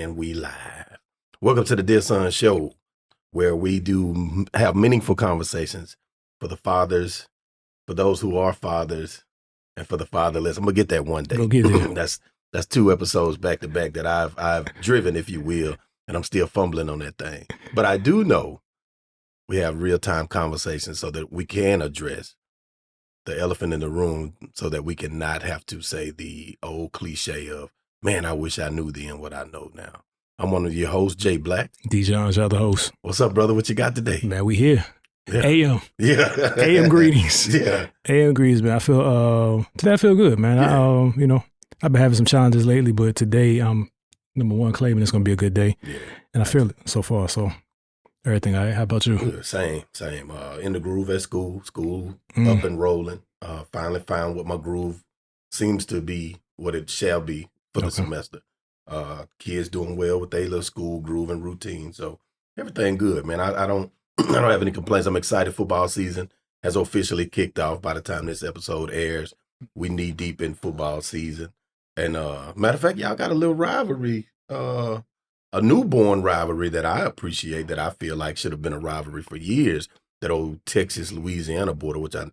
And we live. Welcome to the Dear Son Show, where we do have meaningful conversations for the fathers, for those who are fathers, and for the fatherless. I'm gonna get that one day. Go get it. That's 2 episodes back to back that I've driven, if you will, and I'm still fumbling on that thing. But I do know we have real-time conversations so that we can address the elephant in the room, so that we can not have to say the old cliche of, man, I wish I knew then what I know now. I'm one of your hosts, Jay Blac. Dijon's your other host. What's up, brother? What you got today? Man, we here. Yeah. AM. Yeah. AM greetings. Yeah. AM greetings, man. I feel today I feel good, man. Yeah. I've been having some challenges lately, but today I'm number one claiming it's gonna be a good day. Yeah. And I feel it so far. So everything all right. How about you? Good. Same. In the groove at school up and rolling. Finally found what my groove seems to be, what it shall be for the semester. Kids doing well with their little school groove and routine. So everything good, man. I don't I don't have any complaints. I'm excited. Football season has officially kicked off by the time this episode airs. We knee deep in football season. And matter of fact, y'all got a little rivalry, a newborn rivalry that I appreciate, that I feel like should have been a rivalry for years. That old Texas-Louisiana border, which I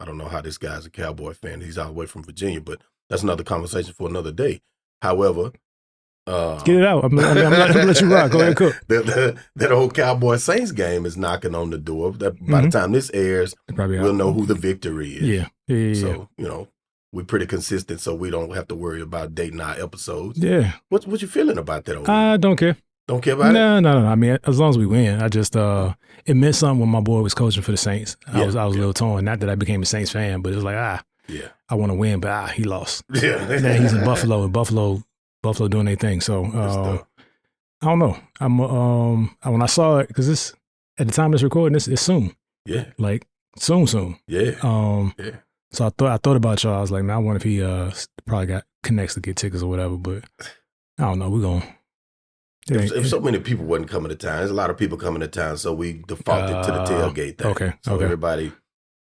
don't know how this guy's a Cowboy fan. He's all the way from Virginia, but that's another conversation for another day. However, get it out. I'm gonna let you rock. Go ahead, cook. That old Cowboy Saints game is knocking on the door. By the time this airs, we'll know who the victory is. Yeah. So, we're pretty consistent, so we don't have to worry about dating our episodes. Yeah. What you feeling about that? I don't care. Don't care about it? No. I mean, as long as we win. I just it meant something when my boy was coaching for the Saints. I was a little torn. Not that I became a Saints fan, but it was like, I want to win, but he lost. Yeah. Now he's in Buffalo, and Buffalo doing their thing. So I don't know. When I saw it, because this at the time of this recording, it's soon. Yeah. Like soon. Yeah. So I thought about y'all. I was like, man, I wonder if he probably got connects to get tickets or whatever. But I don't know. We're going. If so many people wasn't coming to town, there's a lot of people coming to town, so we defaulted to the tailgate thing. Okay. Everybody,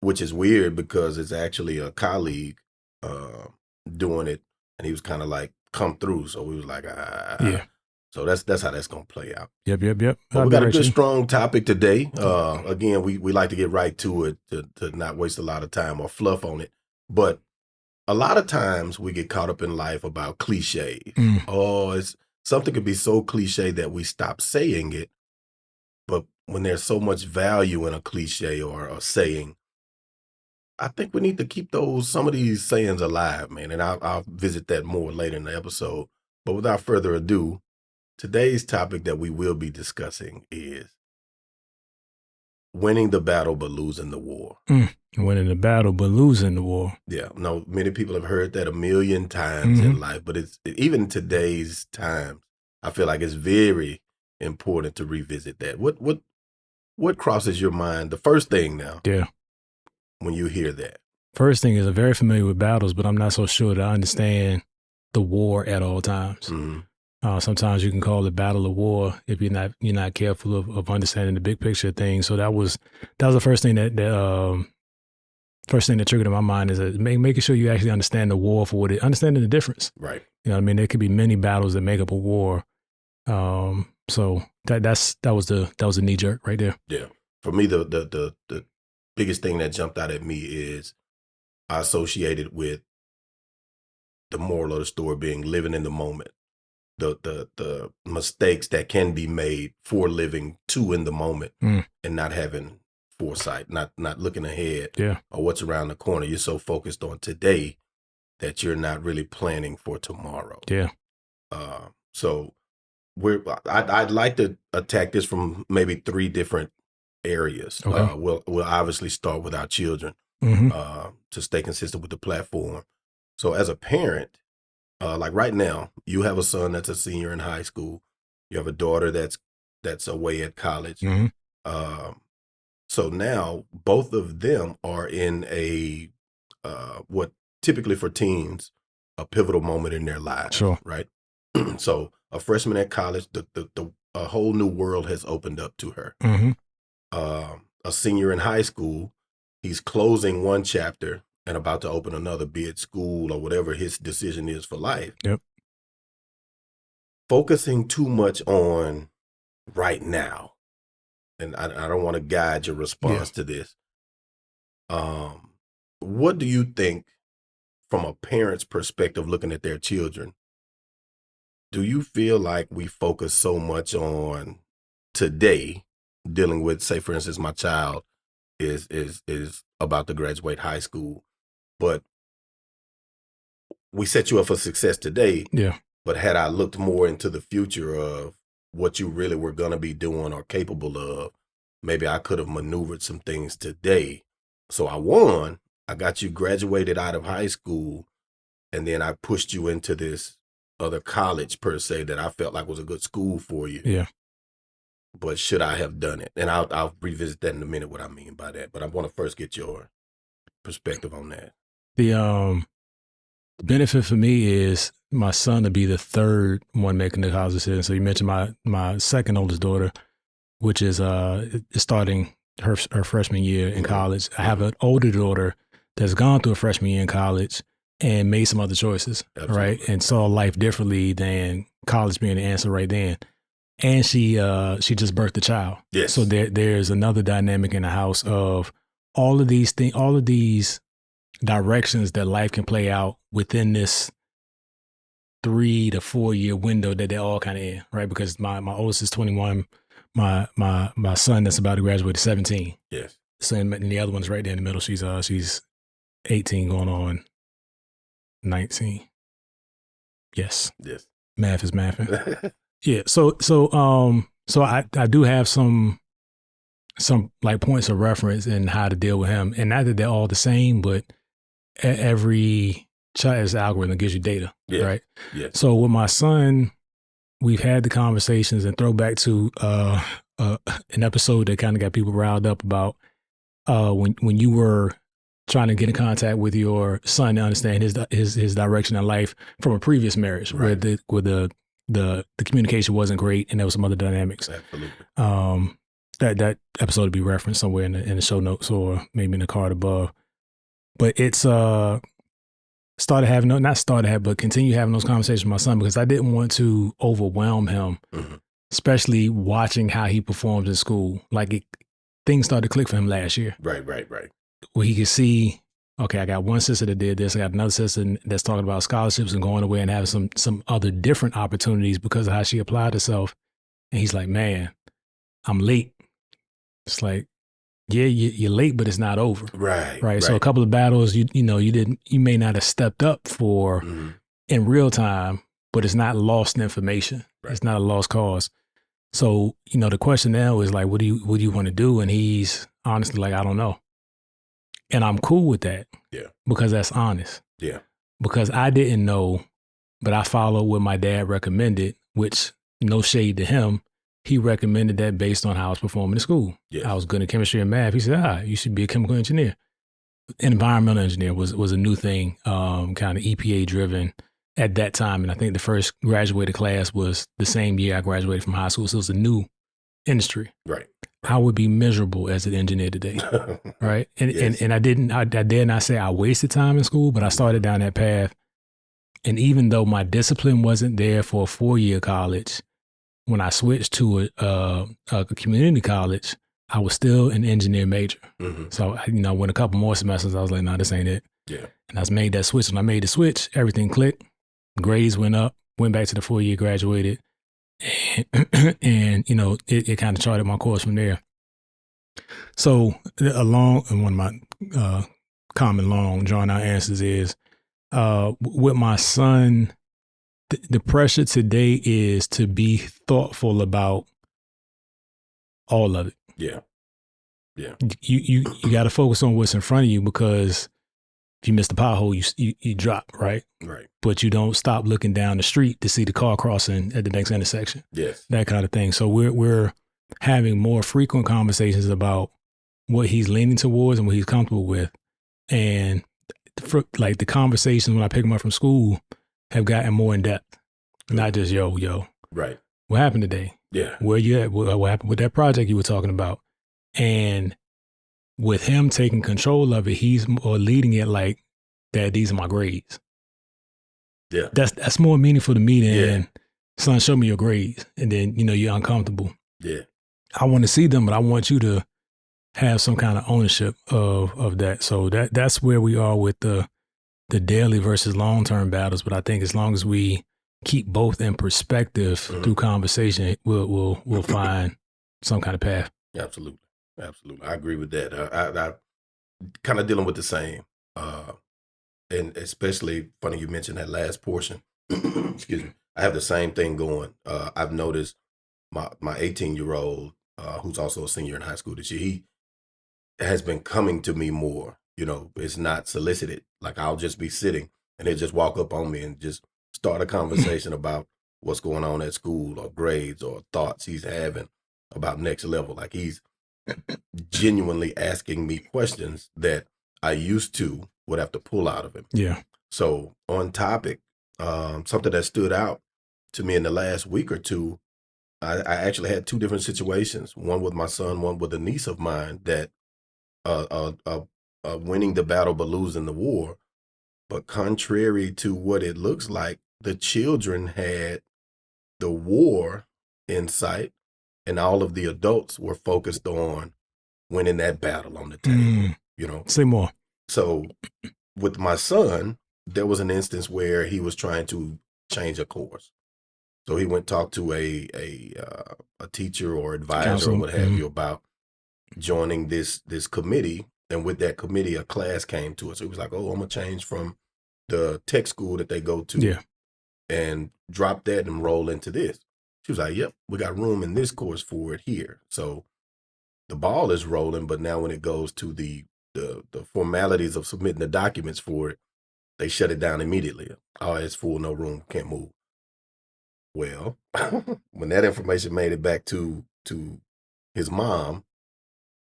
which is weird because it's actually a colleague doing it, and he was kind of like, come through. So we was like, Yeah. So that's how that's gonna play out. Yep. But we got a good, strong topic today. Again, we like to get right to it, to not waste a lot of time or fluff on it. But a lot of times we get caught up in life about cliches. It's something could be so cliche that we stop saying it. But when there's so much value in a cliche or a saying, I think we need to keep some of these sayings alive, man. And I'll visit that more later in the episode. But without further ado, today's topic that we will be discussing is winning the battle but losing the war. Winning the battle but losing the war. Yeah. No, many people have heard that a million times in life, but it's even today's times, I feel like it's very important to revisit that. What crosses your mind? The first thing now. Yeah. When you hear that. First thing is, I'm very familiar with battles, but I'm not so sure that I understand the war at all times. Sometimes you can call it battle or war if you're not careful of understanding the big picture of things. So that was the first thing that triggered in my mind, is that making sure you actually understand the war for what it, understanding the difference. Right. You know what I mean? There could be many battles that make up a war. So that was the knee jerk right there. Yeah. For me, the biggest thing that jumped out at me is I associated with the moral of the story being living in the moment. The mistakes that can be made for living in the moment and not having foresight, not looking ahead or what's around the corner. You're so focused on today that you're not really planning for tomorrow. Yeah. So I'd like to attack this from maybe 3 different areas. Okay. We'll obviously start with our children to stay consistent with the platform. So as a parent, like right now, you have a son that's a senior in high school. You have a daughter that's away at college. So now both of them are in a what typically for teens, a pivotal moment in their lives. Sure. Right. So a freshman at college, a whole new world has opened up to her. A senior in high school, he's closing one chapter and about to open another, be it school or whatever his decision is for life. Yep. focusing too much on right now, and I don't want to guide your response to this. What do you think from a parent's perspective looking at their children? Do you feel like we focus so much on today dealing with, say, for instance, my child is about to graduate high school, but we set you up for success today. Yeah. But had I looked more into the future of what you really were going to be doing or capable of, maybe I could have maneuvered some things today. So I got you graduated out of high school, and then I pushed you into this other college per se that I felt like was a good school for you. Yeah. But should I have done it? And I'll revisit that in a minute, what I mean by that. But I want to first get your perspective on that. The benefit for me is my son to be the third one making the college decision. So you mentioned my second oldest daughter, which is starting her freshman year in college. I have an older daughter that's gone through a freshman year in college and made some other choices, right? And saw life differently than college being the answer right then. And she just birthed a child. Yes. So there's another dynamic in the house of all of these things, all of these directions that life can play out within this 3 to 4 year window that they're all kind of in, right? Because my oldest is 21, my son that's about to graduate is 17. Yes. So and the other one's right there in the middle. She's 18 going on 19. Yes. Yes. Math is mathing. Yeah. So I do have some like points of reference in how to deal with him, and not that they're all the same, but every child's algorithm gives you data, right? Yes. So with my son, we've had the conversations and throw back to an episode that kind of got people riled up about when you were trying to get in contact with your son to understand his direction in life from a previous marriage, right, where the communication wasn't great and there was some other dynamics. Absolutely. That episode will be referenced somewhere in the show notes or maybe in the card above. But it's continue having those conversations with my son because I didn't want to overwhelm him, especially watching how he performs in school. Like things started to click for him last year. Right. Where he could see, okay, I got one sister that did this. I got another sister that's talking about scholarships and going away and having some other different opportunities because of how she applied herself. And he's like, man, I'm late. It's like, yeah, you're late, but it's not over. Right. So a couple of battles, you may not have stepped up for in real time, but it's not lost information. Right. It's not a lost cause. So, the question now is like, what do you want to do? And he's honestly like, I don't know. And I'm cool with that. Yeah. Because that's honest. Yeah. Because I didn't know, but I followed what my dad recommended, which no shade to him. He recommended that based on how I was performing in school. Yes. I was good at chemistry and math. He said, you should be a chemical engineer. Environmental engineer was a new thing, kind of EPA driven at that time. And I think the first graduated class was the same year I graduated from high school. So it was a new industry. Right. I would be miserable as an engineer today. Right. And, yes. and I dare not say I wasted time in school, but I started down that path. And even though my discipline wasn't there for a 4-year college, when I switched to a community college, I was still an engineer major. So, when a couple more semesters, I was like, no, this ain't it. Yeah. And I made that switch. When I made the switch, everything clicked. Grades went up, went back to the 4-year, graduated. And it kind of charted my course from there. So and one of my common long drawn out answers is with my son, the pressure today is to be thoughtful about all of it. Yeah. You got to focus on what's in front of you because if you miss the pothole, you drop, right? Right. But you don't stop looking down the street to see the car crossing at the next intersection. Yes. That kind of thing. So we're having more frequent conversations about what he's leaning towards and what he's comfortable with. And like the conversations when I pick him up from school have gotten more in depth. Not just yo. Right. What happened today? Yeah. Where you at? What happened with that project you were talking about? And with him taking control of it, he's more leading it like, Dad, these are my grades. Yeah. That's more meaningful to me than son, show me your grades. And then, you're uncomfortable. Yeah. I want to see them, but I want you to have some kind of ownership of that. So that's where we are with the daily versus long-term battles. But I think as long as we keep both in perspective through conversation, we'll find some kind of path. Absolutely. I agree with that. I kind of dealing with the same. And especially funny you mentioned that last portion. Excuse me. I have the same thing going. I've noticed my 18-year-old, who's also a senior in high school this year, he has been coming to me more. It's not solicited. Like I'll just be sitting and he'll just walk up on me and just start a conversation about what's going on at school or grades or thoughts he's having about next level. Like he's genuinely asking me questions that I used to would have to pull out of him. Yeah. So on topic, something that stood out to me in the last week or two, I actually had two different situations, one with my son, one with a niece of mine, that winning the battle but losing the war. But contrary to what it looks like, the children had the war in sight, and all of the adults were focused on winning that battle on the table. Say more. So with my son, there was an instance where he was trying to change a course. So he went talk to a teacher or advisor Counselor. or what have you about joining this committee. And with that committee, a class came to us. So he was like, oh, I'm going to change from the tech school that they go to and drop that and roll into this. She was like, yep, we got room in this course for it here. So the ball is rolling, but now when it goes to the formalities of submitting the documents for it, they shut it down immediately. Oh, it's full, no room, can't move. Well, when that information made it back to his mom,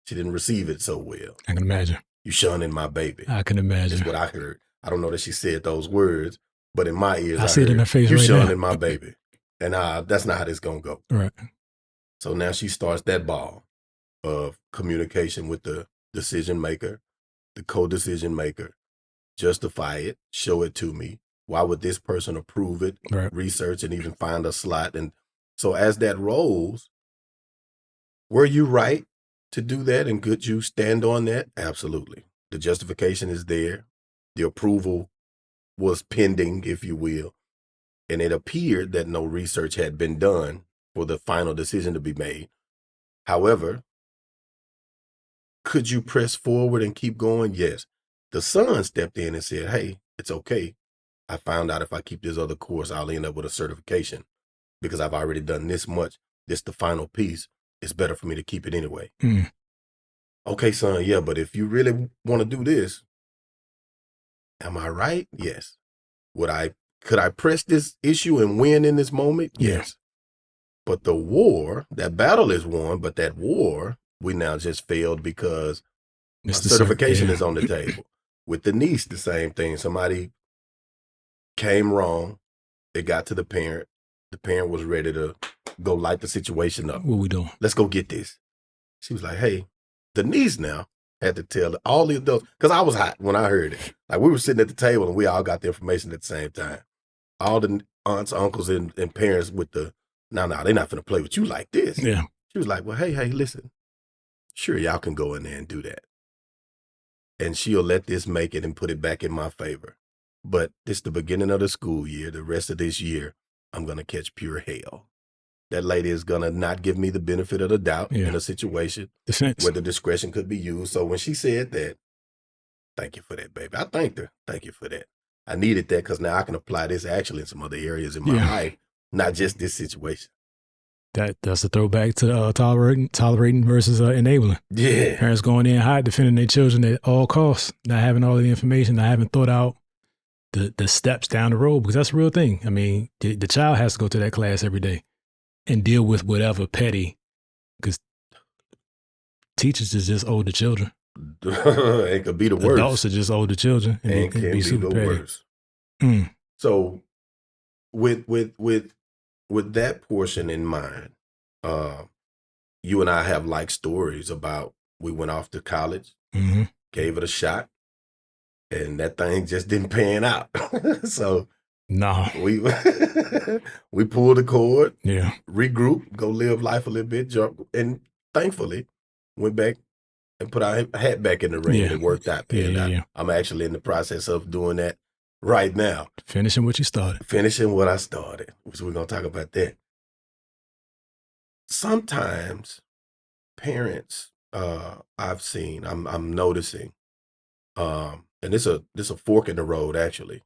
she didn't receive it so well. I can imagine. You shunning my baby. I can imagine. That's what I heard. I don't know that she said those words, but in my ears, I see it in her face you right now. You shunning my baby. And that's not how this going to go. Right. So now she starts that ball of communication with the decision maker, the co-decision maker, justify it, show it to me. Why would this person approve it, research, and even find a slot? And so as that rolls, were you right to do that? And could you stand on that? Absolutely. The justification is there. The approval was pending, if you will. And it appeared that no research had been done for the final decision to be made. However, could you press forward and keep going? Yes. The son stepped in and said, hey, it's okay. I found out if I keep this other course, I'll end up with a certification because I've already done this much. This the final piece. It's better for me to keep it anyway. Okay, son, yeah, but if you really want to do this, am I right? Yes. Could I press this issue and win in this moment? Yes. But the war, that battle is won, but that war, we now just failed because my certification is on the table. With the niece, the same thing. Somebody came wrong. It got to the parent. The parent was ready to go light the situation up. What we doing? Let's go get this. She was like, hey, the niece now had to tell all the adults, because I was hot when I heard it. Like we were sitting at the table and we all got the information at the same time. All the aunts, uncles, and parents with the, no, they're not finna play with you like this. Yeah. She was like, well, hey, listen. Sure, y'all can go in there and do that. And she'll let this make it and put it back in my favor. But it's the beginning of the school year. The rest of this year, I'm going to catch pure hell. That lady is going to not give me the benefit of the doubt in a situation where the discretion could be used. So when she said that, thank you for that, baby. I thanked her. Thank you for that. I needed that because now I can apply this actually in some other areas in my life, not just this situation. That's a throwback to tolerating versus enabling. Yeah. Parents going in hot, defending their children at all costs, not having all the information, not having thought out the steps down the road, because that's a real thing. I mean, the child has to go to that class every day and deal with whatever petty, because teachers is just older children. It could be the worst. Adults are just older children, and it can be super the petty. Worst. So with that portion in mind, you and I have like stories about we went off to college, gave it a shot, and that thing just didn't pan out. So No. We we pulled the cord, Yeah. regroup, go live life a little bit, jump, and thankfully went back and put our hat back in the ring, and it worked out, panned out. I'm actually in the process of doing that right now. Finishing what you started. Finishing what I started. So we're gonna talk about that. Sometimes parents, I've seen, I'm noticing, and this a fork in the road actually.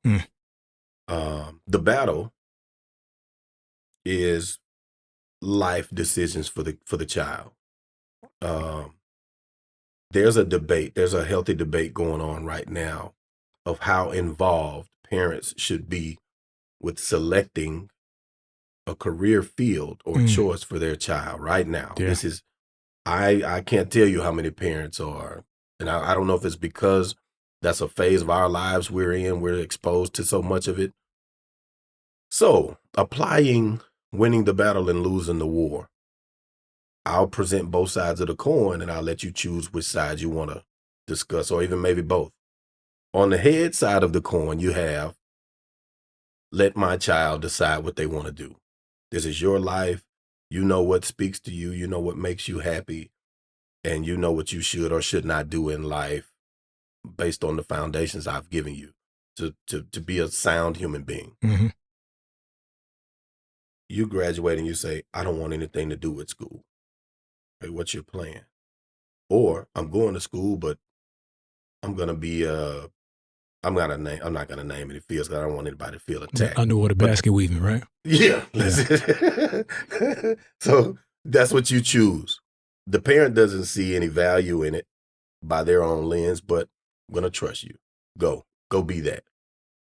The battle is life decisions for the child. There's a debate, there's a healthy debate going on right now of how involved parents should be with selecting a career field or choice for their child right now. Yeah. This is, I can't tell you how many parents are, and I don't know if it's because that's a phase of our lives we're in, we're exposed to so much of it. So applying winning the battle and losing the war. I'll present both sides of the coin and I'll let you choose which side you want to discuss, or even maybe both. On the head side of the coin, you have let my child decide what they want to do. This is your life. You know what speaks to you. You know what makes you happy. And you know what you should or should not do in life based on the foundations I've given you to be a sound human being. Mm-hmm. You graduate and you say, I don't want anything to do with school. Hey, what's your plan? Or I'm going to school, but I'm going to be, I'm not going to name any fields because I don't want anybody to feel attacked. Underwater basket weaving, right? Yeah. So that's what you choose. The parent doesn't see any value in it by their own lens, but I'm going to trust you. Go be that.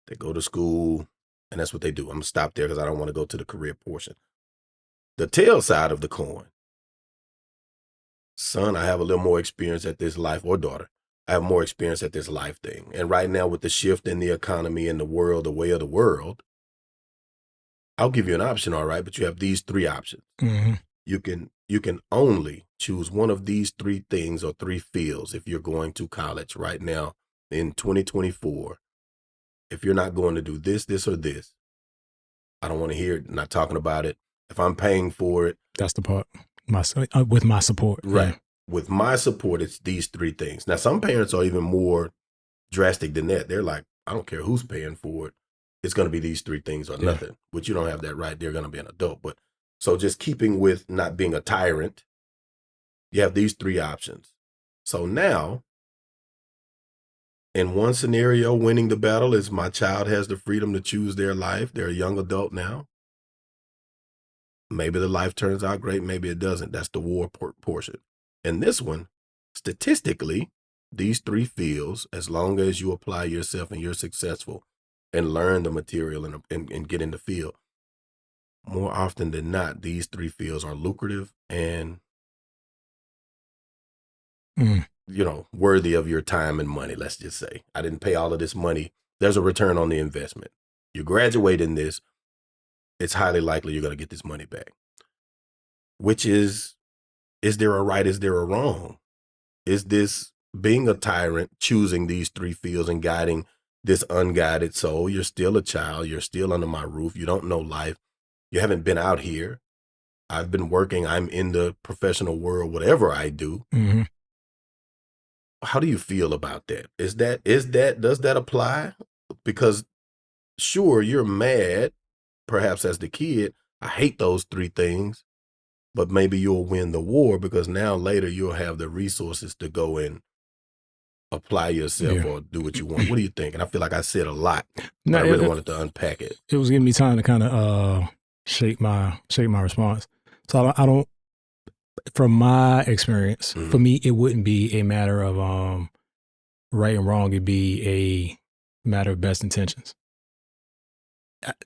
They go to school and that's what they do. I'm going to stop there because I don't want to go to the career portion. The tail side of the coin. Son, I have a little more experience at this life, or daughter, I have more experience at this life thing. And right now with the shift in the economy and the world, the way of the world, I'll give you an option, all right, but you have these three options. Mm-hmm. You can only choose one of these three things or three fields if you're going to college right now in 2024. If you're not going to do this, this, or this, I don't want to hear it. I'm not talking about it. If I'm paying for it. That's the part. With my support. Right. Yeah. With my support, it's these three things. Now, some parents are even more drastic than that. They're like, I don't care who's paying for it. It's going to be these three things or nothing, which you don't have that right. They're going to be an adult. But so just keeping with not being a tyrant, you have these three options. So now, in one scenario, winning the battle is my child has the freedom to choose their life. They're a young adult now. Maybe the life turns out great. Maybe it doesn't. That's the war portion. And this one, statistically, these three fields, as long as you apply yourself and you're successful and learn the material and get in the field, more often than not, these three fields are lucrative and, worthy of your time and money, let's just say. I didn't pay all of this money. There's a return on the investment. You graduate in this, it's highly likely you're going to get this money back. Which is there a right? Is there a wrong? Is this being a tyrant, choosing these three fields and guiding this unguided soul? You're still a child. You're still under my roof. You don't know life. You haven't been out here. I've been working. I'm in the professional world, whatever I do. Mm-hmm. How do you feel about that? Does that apply? Because sure, you're mad, perhaps as the kid, I hate those three things, but maybe you'll win the war because now later you'll have the resources to go and apply yourself or do what you want. What do you think? And I feel like I said a lot, but I really wanted to unpack it. It was giving me time to kind of shape my response. So I don't, from my experience, for me, it wouldn't be a matter of right and wrong. It'd be a matter of best intentions.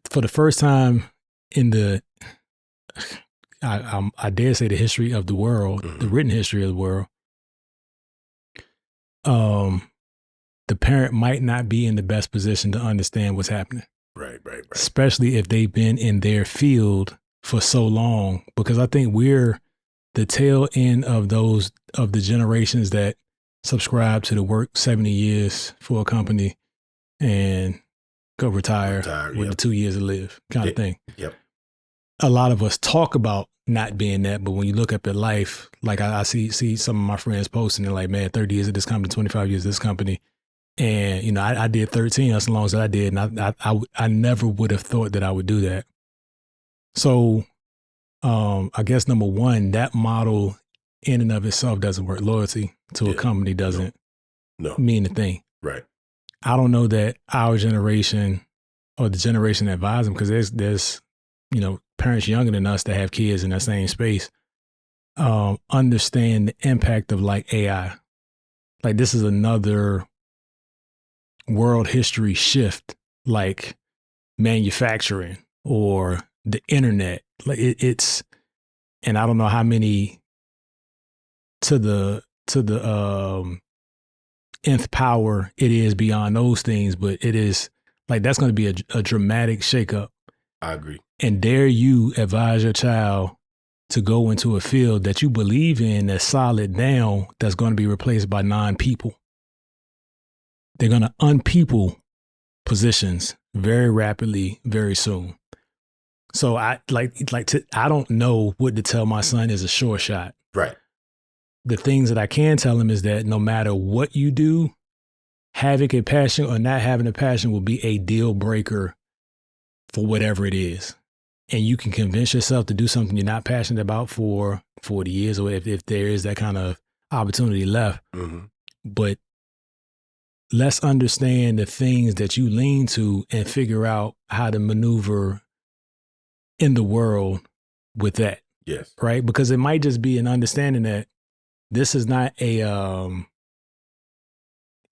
For the first time in the, I dare say the history of the world, the written history of the world, the parent might not be in the best position to understand what's happening. Right. Especially if they've been in their field for so long, because I think we're the tail end of the generations that subscribe to the work 70 years for a company and go retire with the 2 years to live kind of thing. Yep. A lot of us talk about not being that, but when you look up at life, like I see some of my friends posting, they're like, man, 30 years at this company, 25 years at this company. And, you know, I did 13, that's as long as I did. And I never would have thought that I would do that. So I guess number one, that model in and of itself doesn't work. Loyalty to a company doesn't mean a thing. Right. I don't know that our generation or the generation that advise them, because there's, you know, parents younger than us that have kids in that same space, understand the impact of like AI. Like this is another world history shift, like manufacturing or the internet. Like it's, and I don't know how many to the nth power it is beyond those things, but it is like that's going to be a dramatic shakeup. I agree. And dare you advise your child to go into a field that you believe in that's solid now, that's going to be replaced by non-people. They're going to unpeople positions very rapidly, very soon. So I I don't know what to tell my son is a sure shot. Right. The things that I can tell him is that no matter what you do, having a passion or not having a passion will be a deal breaker for whatever it is. And you can convince yourself to do something you're not passionate about for 40 years, or if there is that kind of opportunity left. Mm-hmm. But let's understand the things that you lean to and figure out how to maneuver in the world with that. Yes. Right? Because it might just be an understanding that this is not a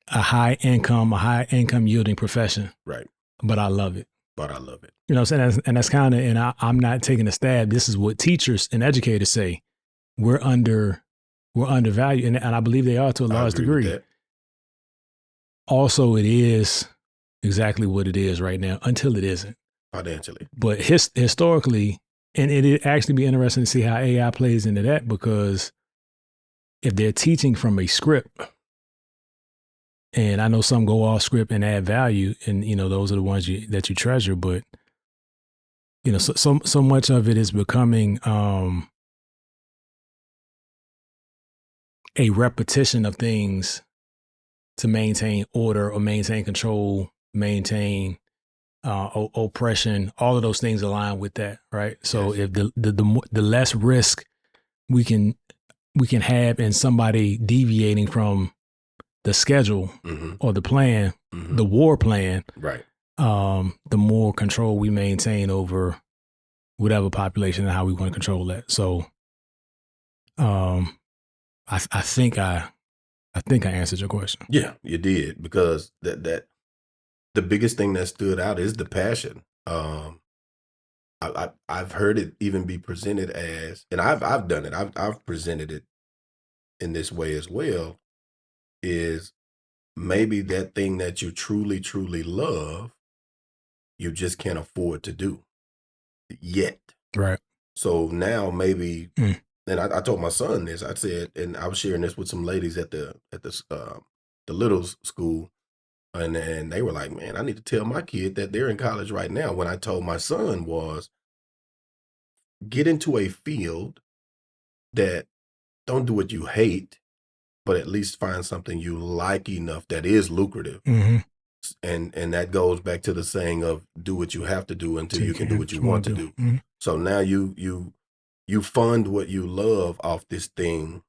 high income yielding profession. Right. But I love it. But I love it. You know what I'm saying? And that's kind of, and I'm not taking a stab. This is what teachers and educators say. We're undervalued. And I believe they are to a large degree. Also, it is exactly what it is right now until it isn't. Financially. But historically, and it'd actually be interesting to see how AI plays into that, because if they're teaching from a script, and I know some go off script and add value, and you know those are the ones that you treasure, but you know so much of it is becoming a repetition of things to maintain order or maintain control, maintain oppression. All of those things align with that, right? So yes. If the less risk we can have in somebody deviating from the schedule mm-hmm. or the plan, mm-hmm. the war plan, right? The more control we maintain over whatever population and how we want to control that. So, I think I answered your question. Yeah, you did, because that the biggest thing that stood out is the passion. I've heard it even be presented as, and I've done it. I've presented it in this way as well. Is maybe that thing that you truly, truly love, you just can't afford to do yet. Right. So now maybe, and I told my son this. I said, and I was sharing this with some ladies at the Littles school, and they were like, "Man, I need to tell my kid that they're in college right now." When I told my son was, get into a field that don't do what you hate, but at least find something you like enough that is lucrative. Mm-hmm. And that goes back to the saying of do what you have to do until you can do what you want to do. Mm-hmm. So now you fund what you love off this thing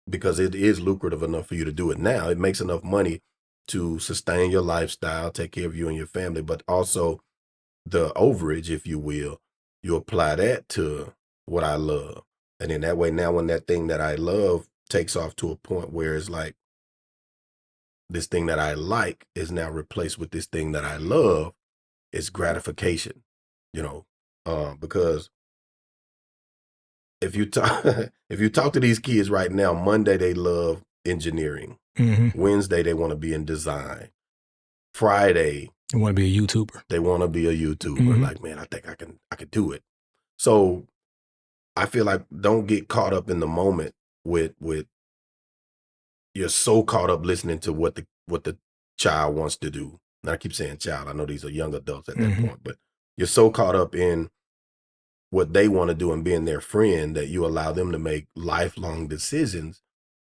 because it is lucrative enough for you to do it now. It makes enough money to sustain your lifestyle, take care of you and your family, but also the overage, if you will, you apply that to what I love. And in that way, now when that thing that I love takes off to a point where it's like, this thing that I like is now replaced with this thing that I love, it's gratification, you know, because if you talk to these kids right now, Monday, they love engineering. Mm-hmm. Wednesday, they want to be in design. Friday, they want to be a YouTuber. They want to be a YouTuber. Mm-hmm. Like, man, I think I could do it. So I feel like don't get caught up in the moment with you're so caught up listening to what the child wants to do. and I keep saying child, I know these are young adults at that point, but you're so caught up in what they want to do and being their friend that you allow them to make lifelong decisions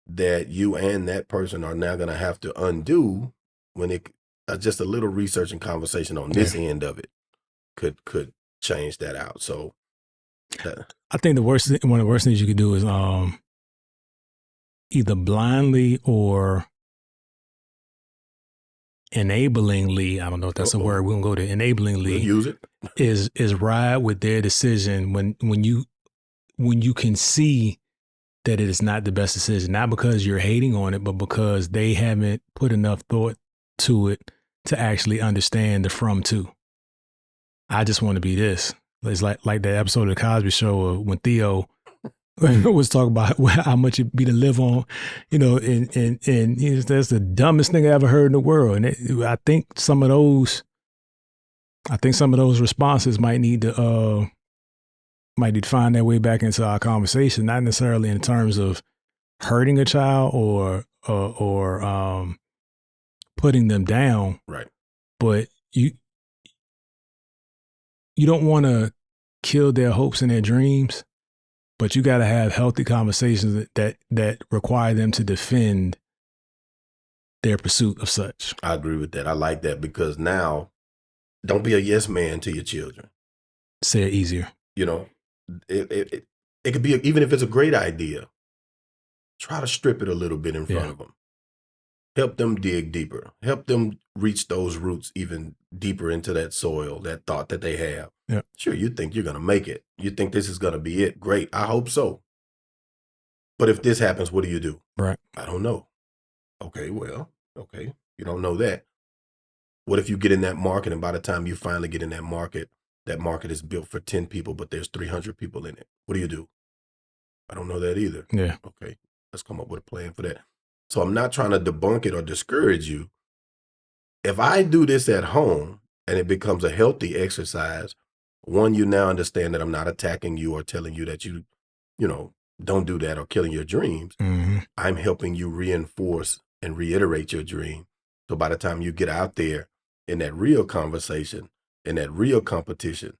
that you and that person are now going to have to undo when it just a little research and conversation on this end of it could change that out. So I think one of the worst things you could do is either blindly or enablingly, I don't know if that's a word, we can go to enablingly, we'll use it, is ride with their decision when you can see that it is not the best decision, not because you're hating on it, but because they haven't put enough thought to it to actually understand the from to. I just want to be this. It's like that episode of the Cosby Show when Theo was talking about how much it'd be to live on, and that's the dumbest thing I ever heard in the world. And I think some of those responses might need to find their way back into our conversation, not necessarily in terms of hurting a child or putting them down, right? But you don't want to kill their hopes and their dreams. But you got to have healthy conversations that require them to defend their pursuit of such. I agree with that. I like that, because now don't be a yes man to your children. Say it easier. It could be, even if it's a great idea, try to strip it a little bit in front of them. Help them dig deeper. Help them reach those roots even deeper into that soil, that thought that they have. Yeah. Sure, you think you're going to make it. You think this is going to be it. Great. I hope so. But if this happens, what do you do? Right. I don't know. Okay, well, okay. You don't know that. What if you get in that market, and by the time you finally get in that market is built for 10 people, but there's 300 people in it. What do you do? I don't know that either. Yeah. Okay, let's come up with a plan for that. So I'm not trying to debunk it or discourage you. If I do this at home and it becomes a healthy exercise, one, you now understand that I'm not attacking you or telling you that you don't do that or killing your dreams. Mm-hmm. I'm helping you reinforce and reiterate your dream. So by the time you get out there in that real conversation, in that real competition,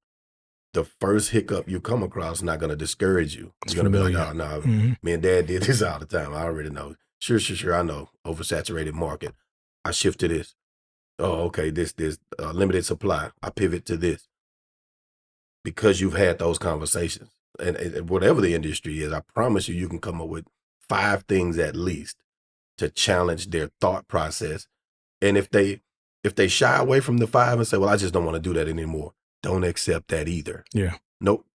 the first hiccup you come across is not going to discourage you. You're going to be like, oh, no, me and Dad did this all the time. I already know. Sure, I know. Oversaturated market. I shift to this. Oh, okay, this limited supply. I pivot to this. Because you've had those conversations. And whatever the industry is, I promise you can come up with 5 things at least to challenge their thought process. And if they shy away from the 5 and say, well, I just don't want to do that anymore, don't accept that either. Yeah. Nope.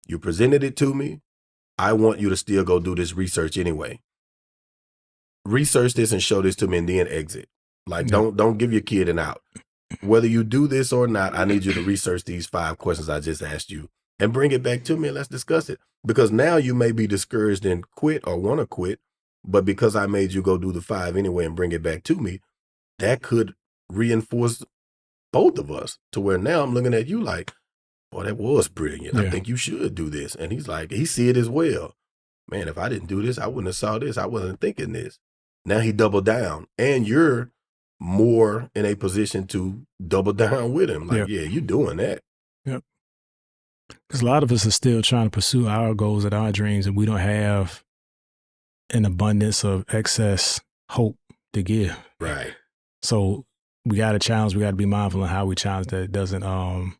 You presented it to me. I want you to still go do this research anyway. Research this and show this to me and then exit. Like, don't give your kid an out. Whether you do this or not, I need you to research these 5 questions I just asked you and bring it back to me and let's discuss it. Because now you may be discouraged and quit or want to quit, but because I made you go do the 5 anyway and bring it back to me, that could reinforce both of us to where now I'm looking at you like, boy, that was brilliant. I think you should do this. And he's like, he see it as well. Man, if I didn't do this, I wouldn't have saw this. I wasn't thinking this. Now he doubled down and you're more in a position to double down with him. Like, yeah, you doing that. Yep. Because a lot of us are still trying to pursue our goals and our dreams, and we don't have an abundance of excess hope to give. Right. So we got to challenge. We got to be mindful of how we challenge that it doesn't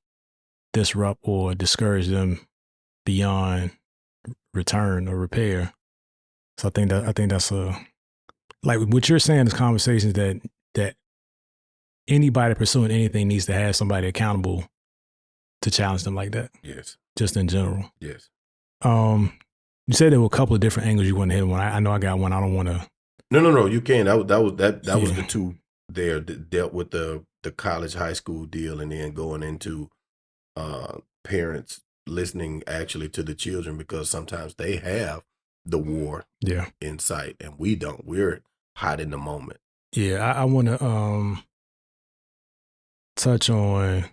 disrupt or discourage them beyond return or repair. So I think that's like what you're saying is conversations that anybody pursuing anything needs to have somebody accountable to challenge them like that. Yes. Just in general. Yes. You said there were a couple of different angles you want to hit on. I know I got one. I don't want to. No. You can. That was the 2 there that dealt with the college, high school deal, and then going into parents listening actually to the children, because sometimes they have the war in sight and we don't. We're hot in the moment. Yeah, I want to touch on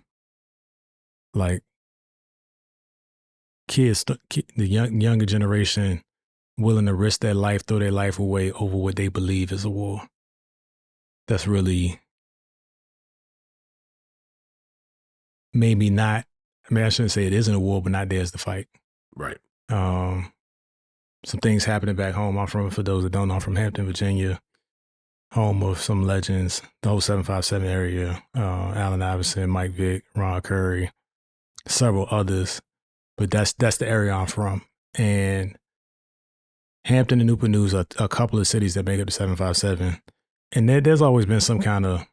like kids, the younger generation willing to risk their life, throw their life away over what they believe is a war. That's really maybe not. I mean, I shouldn't say it isn't a war, but not theirs to fight. Right. Some things happening back home. I'm from, for those that don't know, I'm from Hampton, Virginia, home of some legends, the whole 757 area, Allen Iverson, Mike Vick, Ron Curry, several others. But that's the area I'm from. And Hampton and Newport News are a couple of cities that make up the 757. And there's always been some kind of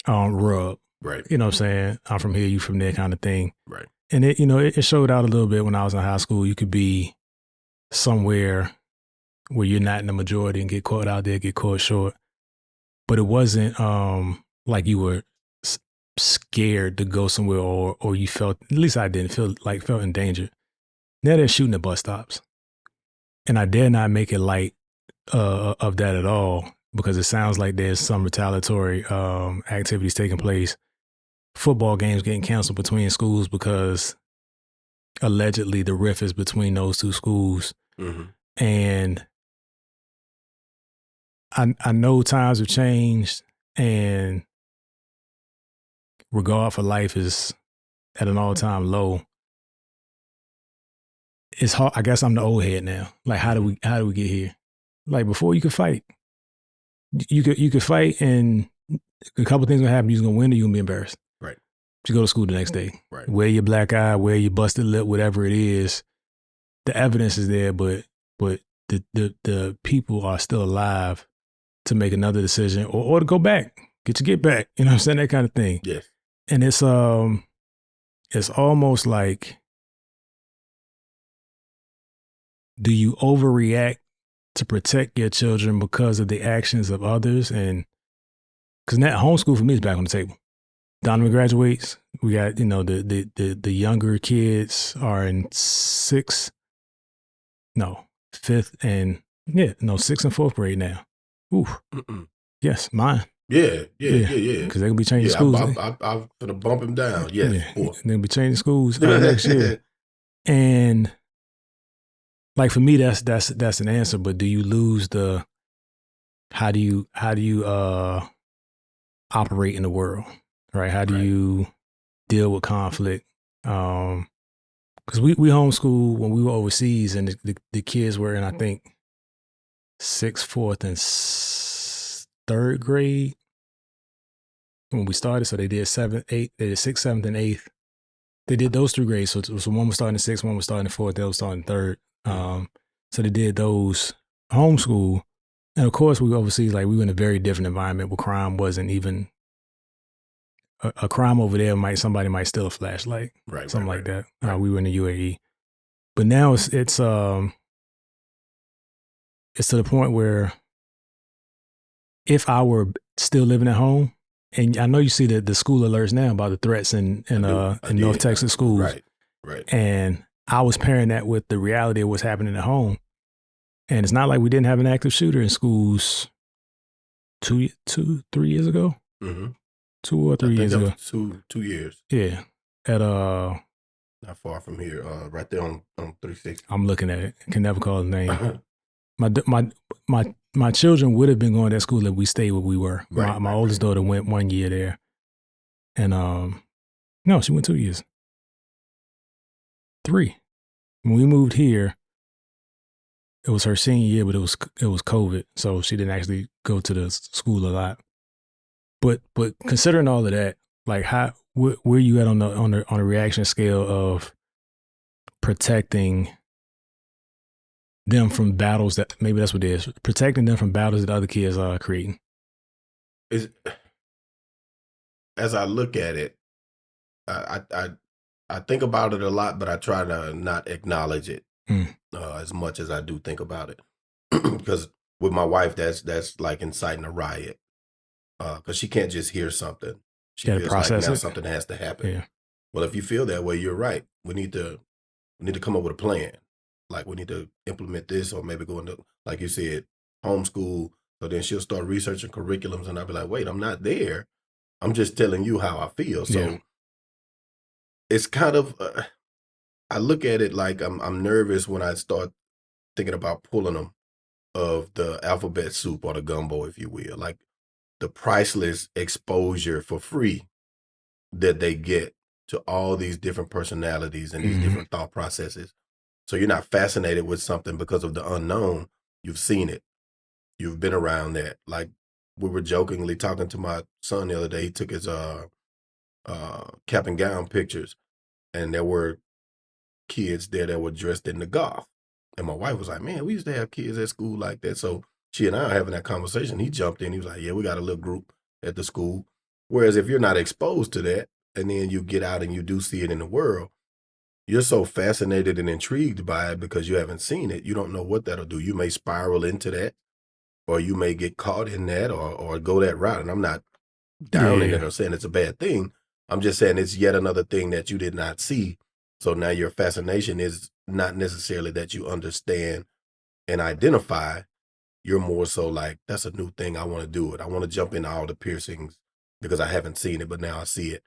rub. Right. You know what I'm saying? I'm from here, you from there kind of thing. Right. And it showed out a little bit when I was in high school. You could be somewhere where you're not in the majority and get caught out there, get caught short. But it wasn't like you were scared to go somewhere or you felt, at least I didn't felt in danger. Now they're shooting at bus stops. And I dare not make it light of that at all, because it sounds like there's some retaliatory activities taking place. Football games getting canceled between schools because allegedly the rift is between those two schools. Mm-hmm. And I know times have changed and regard for life is at an all-time low. It's hard. I guess I'm the old head now. Like, how do we get here? Like, before you could fight, you could fight, and a couple things gonna happen. You're gonna win, or you're gonna be embarrassed. Right. You go to school the next day. Right. Wear your black eye, wear your busted lip, whatever it is. The evidence is there, but the people are still alive to make another decision or to go back, get back. You know what I'm saying? That kind of thing. Yes. And it's almost like, do you overreact to protect your children because of the actions of others? And because now homeschool for me is back on the table. Donovan graduates. We got, the younger kids are in sixth and fourth grade now. Ooh. Mm-mm. Yes, mine. Yeah. Because they're going to be changing schools. I'm going to bump him down. Yes. Yeah. They're going to be changing schools next year. And like, for me, that's an answer. But do you lose the, how do you operate in the world, right? How do you deal with conflict? Because we homeschool when we were overseas, and the kids were in, I think, sixth, fourth, and third grade when we started. So they did seventh, eighth, they did sixth, seventh, and eighth. They did those 3 grades. So one was starting in sixth, one was starting in fourth, the other was starting in third. So they did those homeschool. And of course, we overseas, like, we were in a very different environment where crime wasn't even a crime over there. Somebody might steal a flashlight, something like that. We were in the UAE, but now it's to the point where if I were still living at home, and I know you see the school alerts now about the threats in North Texas schools, right, and I was pairing that with the reality of what's happening at home. And it's not like we didn't have an active shooter in schools 3 years ago. Mm-hmm. 2 or 3 years ago. 2 years. Yeah. At not far from here, right there on 360. I'm looking at it. Can never call the name. My children would have been going to that school if we stayed where we were. My oldest daughter went 1 year there. And no, she went 2 years. 3. When we moved here, it was her senior year, but it was COVID, so she didn't actually go to the school a lot. But considering all of that, like, where you at on a reaction scale of protecting them from battles that, maybe that's what it is, protecting them from battles that other kids are creating? As I look at it, I think about it a lot, but I try to not acknowledge it as much as I do think about it. Because with my wife, that's like inciting a riot. Because she can't just hear something. She feels like now something has to happen. Yeah. Well, if you feel that way, you're right. We need to come up with a plan. Like, we need to implement this, or maybe go into, like you said, homeschool. So then she'll start researching curriculums, and I'll be like, wait, I'm not there. I'm just telling you how I feel. So it's kind of, I look at it like I'm nervous when I start thinking about pulling them of the alphabet soup or the gumbo, if you will. Like, the priceless exposure for free that they get to all these different personalities and these different thought processes. So you're not fascinated with something because of the unknown. You've seen it. You've been around that. Like we were jokingly talking to my son the other day. He took his cap and gown pictures, and there were kids there that were dressed in the goth. And my wife was like, man, we used to have kids at school like that. So she and I are having that conversation. He jumped in. He was like, yeah, we got a little group at the school. Whereas if you're not exposed to that, and then you get out and you do see it in the world, you're so fascinated and intrigued by it because you haven't seen it. You don't know what that'll do. You may spiral into that, or you may get caught in that, or go that route. And I'm not downing it or saying it's a bad thing. I'm just saying it's yet another thing that you did not see. So now your fascination is not necessarily that you understand and identify. You're more so like, that's a new thing. I want to do it. I want to jump into all the piercings because I haven't seen it, but now I see it.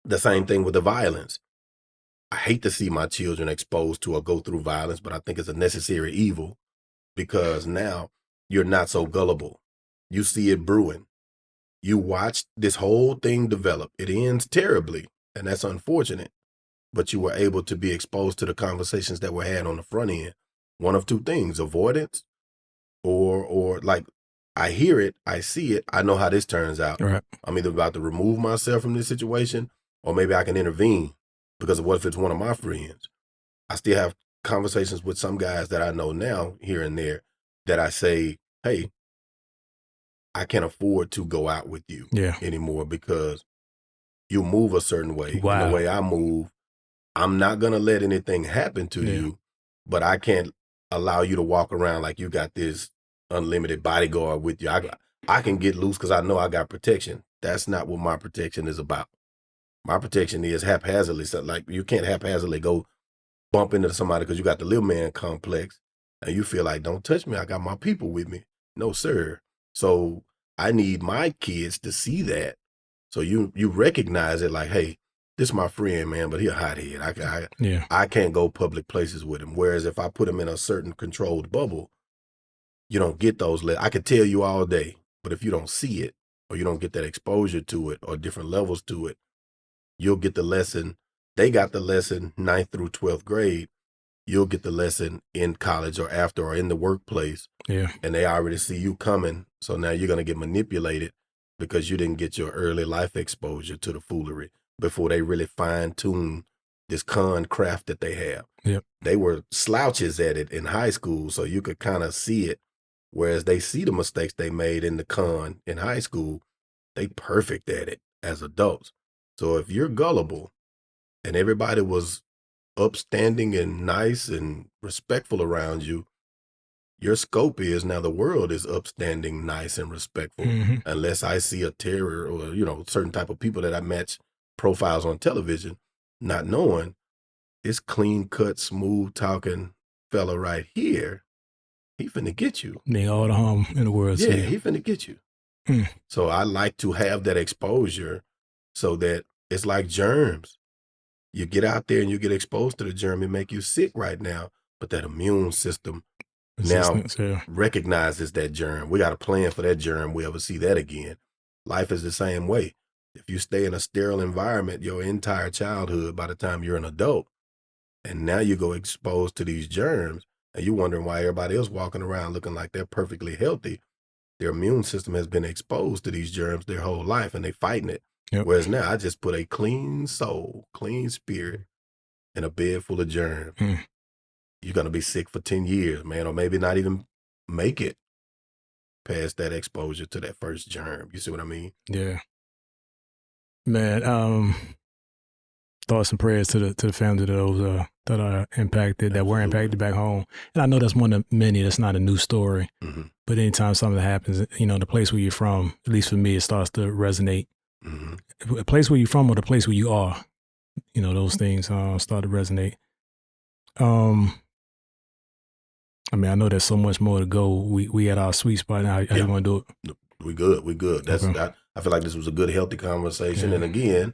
The same thing with the violence. I hate to see my children exposed to or go through violence, but I think it's a necessary evil because now you're not so gullible. You see it brewing. You watch this whole thing develop. It ends terribly, and that's unfortunate. But you were able to be exposed to the conversations that were had on the front end. One of two things: avoidance, or like, I hear it, I see it, I know how this turns out. Right. I'm either about to remove myself from this situation, or maybe I can intervene. Because of what if it's one of my friends? I still have conversations with some guys that I know now here and there that I say, hey, I can't afford to go out with you anymore because you move a certain way. Wow. And the way I move, I'm not going to let anything happen to you, but I can't allow you to walk around like you got this unlimited bodyguard with you. I can get loose because I know I got protection. That's not what my protection is about. My protection is haphazardly. So like, you can't haphazardly go bump into somebody because you got the little man complex and you feel like, don't touch me, I got my people with me. No, sir. So I need my kids to see that. So you recognize it like, hey, this is my friend, man, but he a hothead. I can't go public places with him. Whereas if I put him in a certain controlled bubble, you don't get those. I could tell you all day, but if you don't see it, or you don't get that exposure to it, or different levels to it, you'll get the lesson. They got the lesson 9th through 12th grade. You'll get the lesson in college or after or in the workplace. Yeah. And they already see you coming. So now you're going to get manipulated because you didn't get your early life exposure to the foolery before they really fine tune this con craft that they have. Yep. They were slouches at it in high school, so you could kind of see it. Whereas they see the mistakes they made in the con in high school, they perfect at it as adults. So if you're gullible and everybody was upstanding and nice and respectful around you, your scope is now the world is upstanding, nice, and respectful. Unless I see a terror or, certain type of people that I match profiles on television, not knowing this clean cut, smooth talking fella right here, he finna get you. Need all the harm in the world. Yeah, he finna get you. So I like to have that exposure so that it's like germs. You get out there and you get exposed to the germ, it make you sick right now, but that immune system now recognizes that germ. We got a plan for that germ. We ever see that again. Life is the same way. If you stay in a sterile environment your entire childhood, by the time you're an adult, and now you go exposed to these germs, and you wondering why everybody else walking around looking like they're perfectly healthy, their immune system has been exposed to these germs their whole life, and they fighting it. Yep. Whereas now I just put a clean soul, clean spirit in a bed full of germs. You're going to be sick for 10 years, man, or maybe not even make it past that exposure to that first germ. You see what I mean? Yeah. Man, thoughts and prayers to the family that are impacted, that were impacted back home. And I know that's one of many. That's not a new story. But anytime something happens, the place where you're from, at least for me, it starts to resonate. A place where you're from or the place where you are, those things start to resonate. I mean, I know there's so much more to go. We at our sweet spot now. How you want to do it? We good. That's okay. I feel like this was a good, healthy conversation. And again,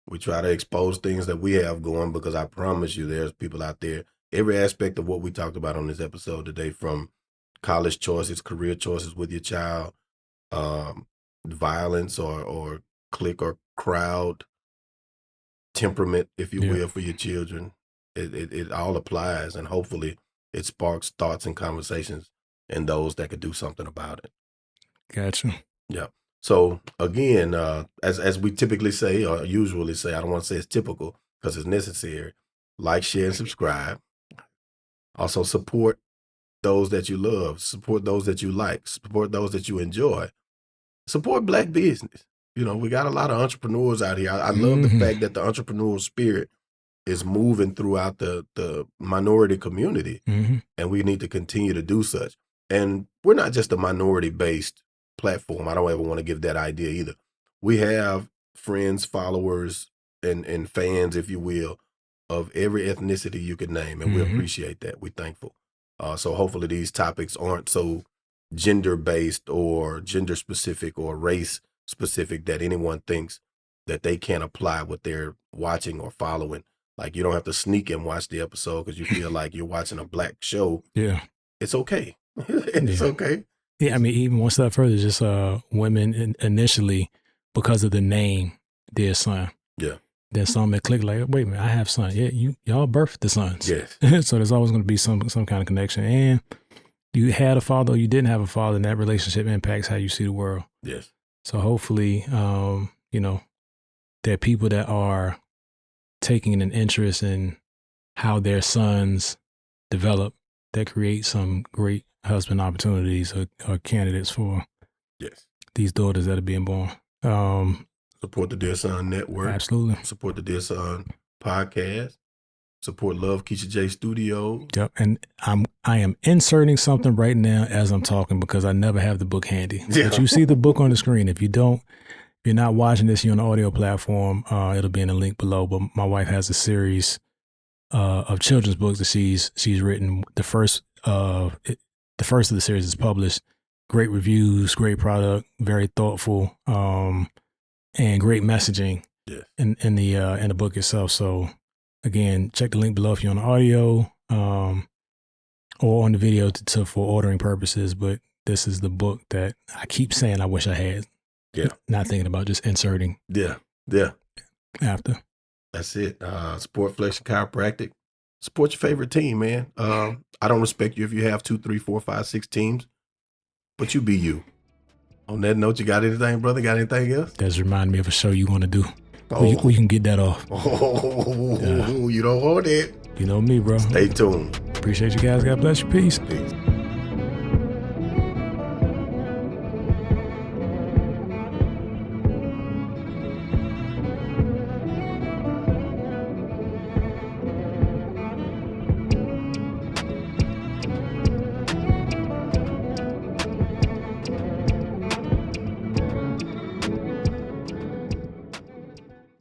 we try to expose things that we have going because I promise you there's people out there, every aspect of what we talked about on this episode today, from college choices, career choices with your child, violence or clique or crowd temperament, if you will, for your children. It all applies, and hopefully it sparks thoughts and conversations in those that could do something about it. Gotcha. Yeah. So again, as we typically say or usually say, I don't want to say it's typical because it's necessary. Like, share, and subscribe. Also support those that you love, support those that you like, support those that you enjoy, support Black business. You know, we got a lot of entrepreneurs out here. I love the fact that the entrepreneurial spirit is moving throughout the minority community, and we need to continue to do such. And we're not just a minority-based platform. I don't ever want to give that idea either. We have friends, followers, and fans, if you will, of every ethnicity you could name, and we appreciate that. We're thankful. So hopefully these topics aren't so gender-based or gender-specific or race-specific that anyone thinks that they can't apply what they're watching or following. Like, you don't have to sneak and watch the episode because you feel like you're watching a Black show. Yeah. It's okay. It's okay. Yeah, I mean, even one step further, just women initially, because of the name, their son. Yeah. Then some that click like, wait a minute, I have son. Yeah, y'all birthed the sons. Yes. So there's always going to be some kind of connection. And you had a father or you didn't have a father, and that relationship impacts how you see the world. Yes. So hopefully, you know, there are people that are taking an interest in how their sons develop that create some great husband opportunities or candidates for these daughters that are being born. Support the Dear Son Network. Absolutely. Support the Dear Son podcast. Support Love Keisha J Studio. Yep. And I am inserting something right now as I'm talking because I never have the book handy. Yeah. But you see the book on the screen. If you're not watching this, you're on the audio platform, it'll be in the link below. But my wife has a series of children's books that she's written. The first of the series is published. Great reviews, great product, very thoughtful, and great messaging in the book itself. So again, check the link below if you're on the audio or on the video for ordering purposes. But this is the book that I keep saying I wish I had. Yeah. Not thinking about just inserting. Yeah. Yeah. After. That's it. Support Flexion Chiropractic. Support your favorite team, man. I don't respect you if you have 2, 3, 4, 5, 6 teams, but you be you. On that note, you got anything, brother? Got anything else? That's reminding me of a show you want to do. We can get that off. You don't want it. You know me, bro. Stay tuned. Appreciate you guys. God bless you. Peace. Peace.